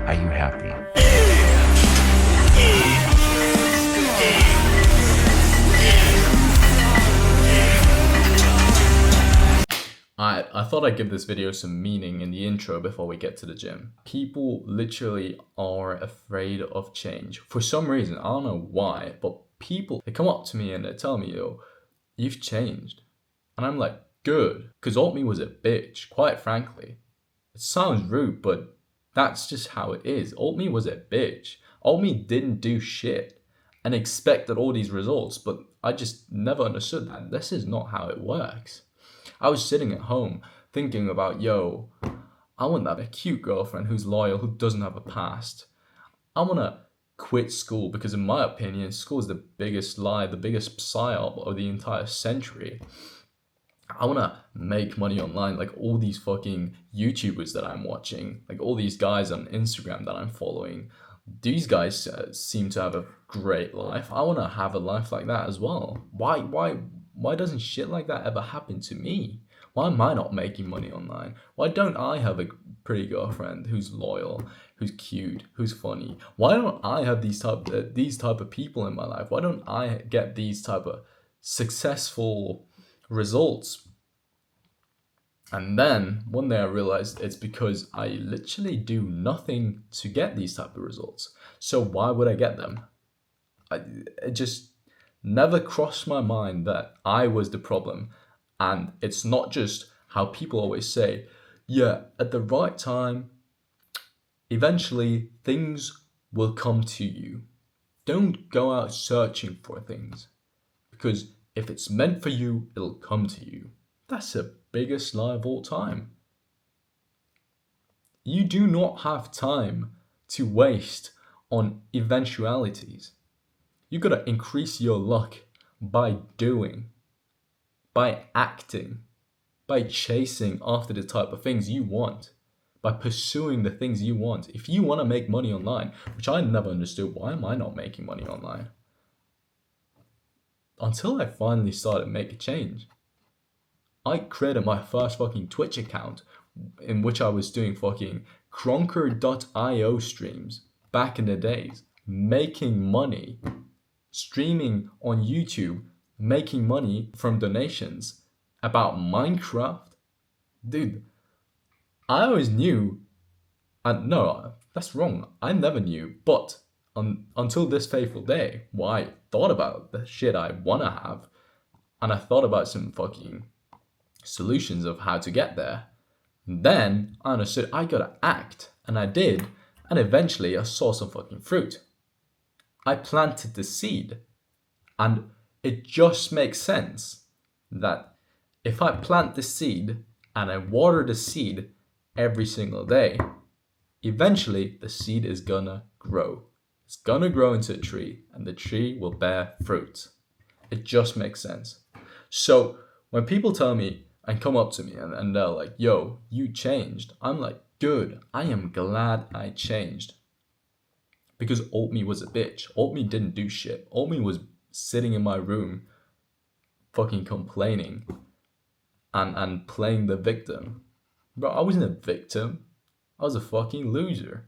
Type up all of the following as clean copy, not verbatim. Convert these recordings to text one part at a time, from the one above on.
Are you happy? I thought I'd give this video some meaning in the intro before we get to the gym. People literally are afraid of change. For some reason, I don't know why, but people, they come up to me and they tell me, yo, you've changed. And I'm like, good, because old me was a bitch, quite frankly. It sounds rude, but that's just how it is. Old me was a bitch. Old me didn't do shit and expected all these results, but I just never understood that. This is not how it works. I was sitting at home thinking about, yo, I want that a cute girlfriend who's loyal, who doesn't have a past. I want to quit school because, in my opinion, school is the biggest lie, the biggest psyop of the entire century. I want to make money online like all these fucking YouTubers that I'm watching, like all these guys on Instagram that I'm following. These guys seem to have a great life. I want to have a life like that as well. Why doesn't shit like that ever happen to me? Why am I not making money online? Why don't I have a pretty girlfriend who's loyal, who's cute, who's funny? Why don't I have these type of people in my life? Why don't I get these type of successful results? And then one day I realized it's because I literally do nothing to get these type of results. So why would I get them? It just never crossed my mind that I was the problem. And it's not just how people always say, yeah, at the right time, eventually things will come to you. Don't go out searching for things, because if it's meant for you, it'll come to you. That's the biggest lie of all time. You do not have time to waste on eventualities. You gotta increase your luck by doing, by acting, by chasing after the type of things you want, by pursuing the things you want. If you want to make money online, which I never understood, why am I not making money online? Until I finally started making change. I created my first fucking Twitch account in which I was doing fucking Cronker.io streams back in the days, making money, streaming on YouTube, making money from donations about Minecraft. Dude, I always knew, and no, that's wrong. I never knew, but until this fateful day, I thought about the shit I want to have, and I thought about some fucking solutions of how to get there. And then I understood I gotta act, and I did, and eventually I saw some fucking fruit. I planted the seed, and it just makes sense that if I plant the seed and I water the seed every single day, eventually the seed is gonna grow. It's gonna grow into a tree, and the tree will bear fruit. It just makes sense. So when people tell me and come up to me and they're like, yo, you changed, I'm like, good, I am glad I changed. Because old me was a bitch. Old me didn't do shit. Old me was sitting in my room fucking complaining and playing the victim. Bro, I wasn't a victim. I was a fucking loser.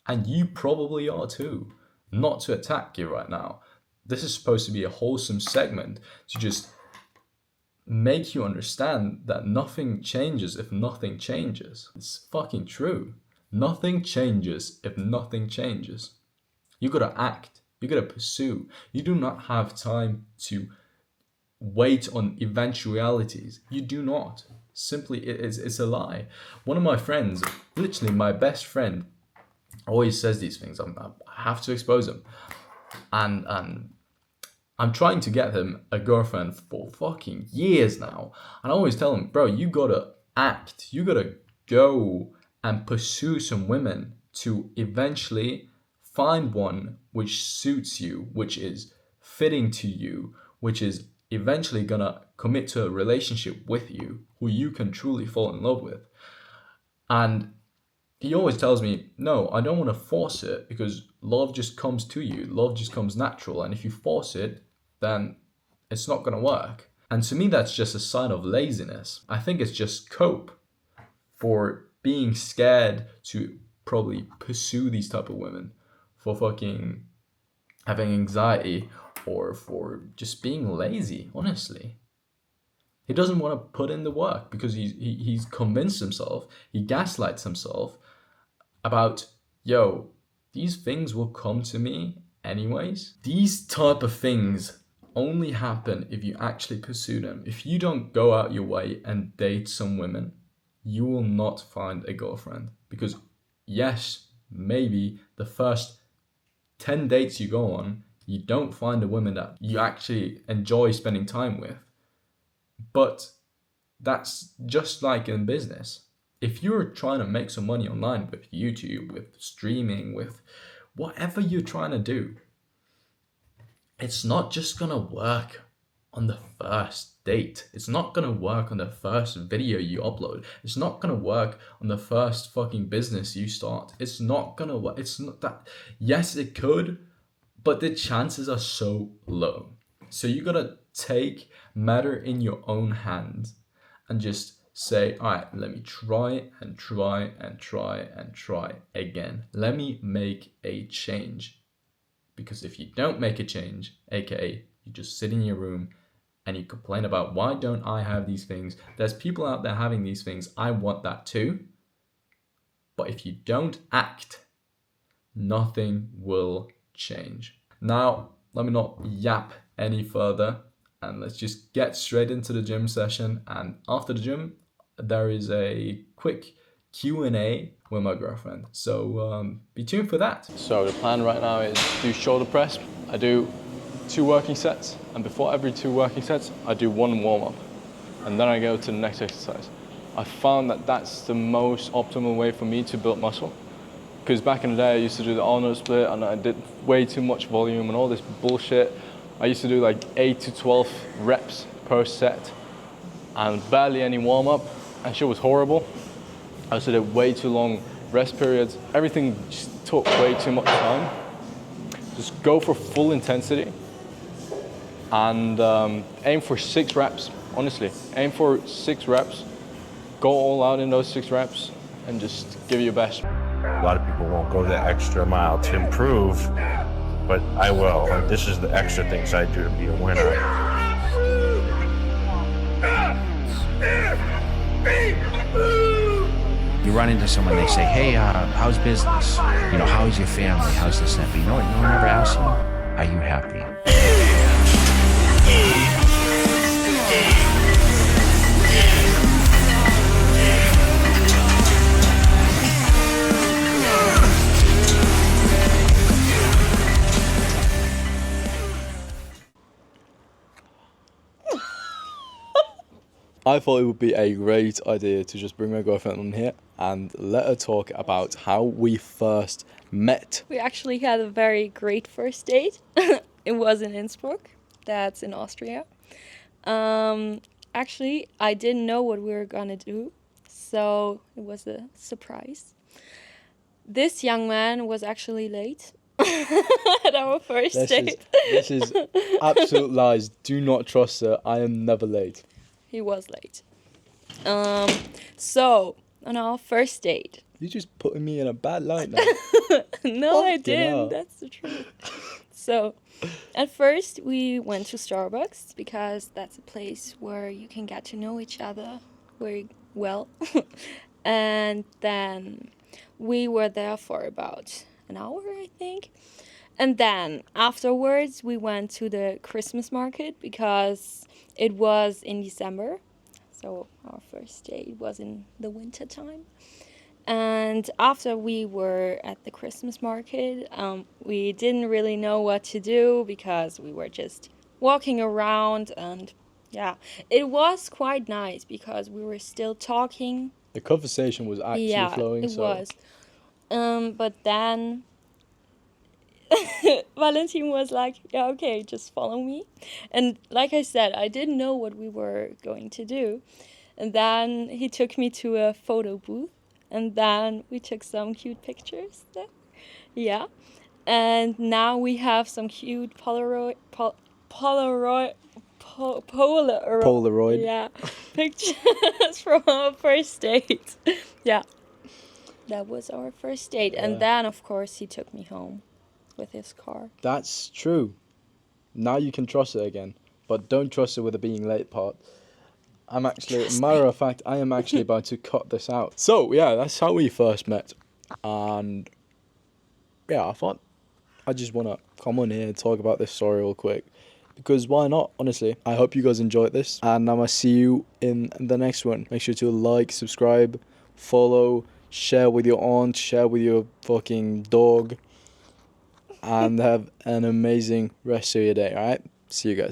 And you probably are too. Not to attack you right now. This is supposed to be a wholesome segment to just make you understand that nothing changes if nothing changes. It's fucking true. Nothing changes if nothing changes. You gotta act. You gotta pursue. You do not have time to wait on eventualities. You do not. Simply, it's a lie. One of my friends, literally my best friend, always says these things. I have to expose him. And I'm trying to get him a girlfriend for fucking years now. And I always tell him, bro, you gotta act. You gotta go and pursue some women to eventually find one which suits you, which is fitting to you, which is eventually gonna commit to a relationship with you, who you can truly fall in love with. And he always tells me, no, I don't want to force it, because love just comes to you. Love just comes natural. And if you force it, then it's not going to work. And to me, that's just a sign of laziness. I think it's just cope for being scared to probably pursue these type of women for fucking having anxiety or for just being lazy, honestly. He doesn't want to put in the work because he's convinced himself, he gaslights himself about, yo, these things will come to me anyways. These type of things only happen if you actually pursue them. If you don't go out your way and date some women, you will not find a girlfriend. Because yes, maybe the first 10 dates you go on, you don't find a woman that you actually enjoy spending time with. But that's just like in business. If you're trying to make some money online with YouTube, with streaming, with whatever you're trying to do, it's not just gonna work on the first date. It's not gonna work on the first video you upload. It's not gonna work on the first fucking business you start. It's not gonna work. It's not that. Yes, it could, but the chances are so low. So you gotta take matter in your own hands and just say, all right, let me try and try and try and try again. Let me make a change. Because if you don't make a change, aka you just sit in your room and you complain about, why don't I have these things? There's people out there having these things. I want that too. But if you don't act, nothing will change. Now, let me not yap any further and let's just get straight into the gym session. And after the gym, there is a quick Q&A with my girlfriend. So be tuned for that. So the plan right now is do shoulder press. I do 2 working sets, and before every 2 working sets, I do 1 warm-up, and then I go to the next exercise. I found that that's the most optimal way for me to build muscle. Because back in the day, I used to do the Arnold split, and I did way too much volume and all this bullshit. I used to do like 8 to 12 reps per set, and barely any warm-up, and shit was horrible. I also did way too long rest periods. Everything just took way too much time. Just go for full intensity and aim for 6 reps, honestly. Aim for 6 reps. Go all out in those 6 reps and just give it your best. A lot of people won't go the extra mile to improve, but I will. And this is the extra things I do to be a winner. You run into someone, they say, hey, how's business? You know, how's your family? How's this and that? But you know what no one ever asks you? Are you happy? I thought it would be a great idea to just bring my girlfriend on here and let her talk about how we first met. We actually had a very great first date. It was in Innsbruck, that's in Austria. Actually, I didn't know what we were gonna do, so it was a surprise. This young man was actually late at our first date. This is absolute lies. Do not trust her. I am never late. He was late. So, on our first date. You're just putting me in a bad light now. No, I didn't. That's the truth. So, at first we went to Starbucks because that's a place where you can get to know each other very well. And then we were there for about an hour, I think. And then afterwards we went to the Christmas market because it was in December. So our first date was in the winter time. And after we were at the Christmas market, we didn't really know what to do because we were just walking around, and yeah, it was quite nice because we were still talking. The conversation was actually flowing. Yeah, it was. But then Valentin was like, yeah, okay, just follow me. And like I said, I didn't know what we were going to do. And then he took me to a photo booth. And then we took some cute pictures there. Yeah. And now we have some cute Polaroid. Yeah. Pictures from our first date. Yeah. That was our first date. Yeah. And then, of course, he took me home with his car. That's true. Now you can trust it again, but don't trust it with the being late part. I'm actually, matter of fact, I am actually about to cut this out. So yeah, that's how we first met, and yeah, I thought I just wanna come on here and talk about this story real quick, because why not? Honestly, I hope you guys enjoyed this, and I'm gonna see you in the next one. Make sure to like, subscribe, follow, share with your aunt, share with your fucking dog, and have an amazing rest of your day. All right, see you guys.